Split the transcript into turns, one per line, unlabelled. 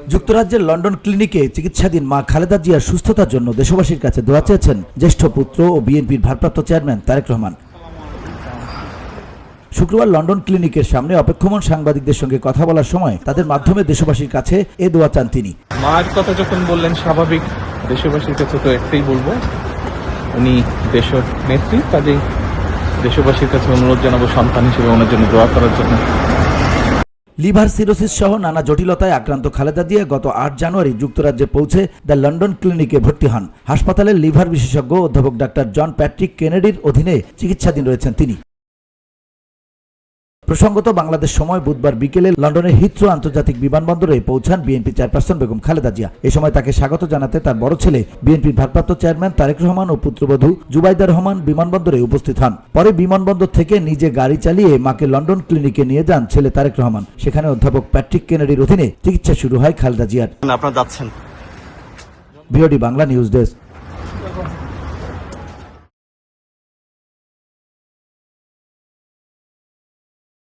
যুক্তরাজ্যের লন্ডন ক্লিনিকে চিকিৎসাধীন মা খালেদা জিয়ার সুস্থতার জন্য দেশবাসীর কাছে দোয়া চেয়েছেন জ্যেষ্ঠ পুত্র ও বিএনপির ভারপ্রাপ্ত চেয়ারম্যান তারেক রহমান। শুক্রবার লন্ডন ক্লিনিকের সামনে অপেক্ষমান সাংবাদিকদের সঙ্গে কথা বলার সময় তাদের মাধ্যমে দেশবাসীর কাছে এ দোয়া চান তিনি।
মায়ের কথা যখন বললেন, স্বাভাবিক দেশবাসীর কাছে তো একটাই বলবো, উনি দেশের নেত্রী, কাজেই দেশবাসীর কাছে অনুরোধ জানাবো সন্তান হিসেবে ওনার জন্য দোয়া করার জন্য।
লিভার সিরোসিস সহ নানা জটিলতায় আক্রান্ত খালেদা জিয়া গত 8 জানুয়ারি যুক্তরাজ্যে পৌঁছে দ্য লন্ডন ক্লিনিকে ভর্তি হন। হাসপাতালের লিভার বিশেষজ্ঞ অধ্যাপক ডাক্তার জন প্যাট্রিক কেনেডির অধীনে চিকিৎসাধীন রয়েছেন তিনি। প্রসঙ্গত বাংলাদেশ সময় বুধবার বিকেলে লন্ডনের হিথ্রো আন্তর্জাতিক বিমানবন্দরে পৌঁছান বিএনপি চেয়ারপারসন বেগম খালেদা জিয়া। এ সময় তাকে স্বাগত জানাতে তার বড় ছেলে বিএনপির ভারপ্রাপ্ত চেয়ারম্যান তারেক রহমান ও পুত্রবধূ জুবাইদা রহমান বিমানবন্দরে উপস্থিত হন। পরে বিমানবন্দর থেকে নিজে গাড়ি চালিয়ে মাকে লন্ডন ক্লিনিকে নিয়ে যান ছেলে তারেক রহমান। সেখানে অধ্যাপক প্যাট্রিক কেনেডির অধীনে চিকিৎসা শুরু হয় খালেদা জিয়ার।
আপনারা যাচ্ছেন।
VOD Bangla news desk.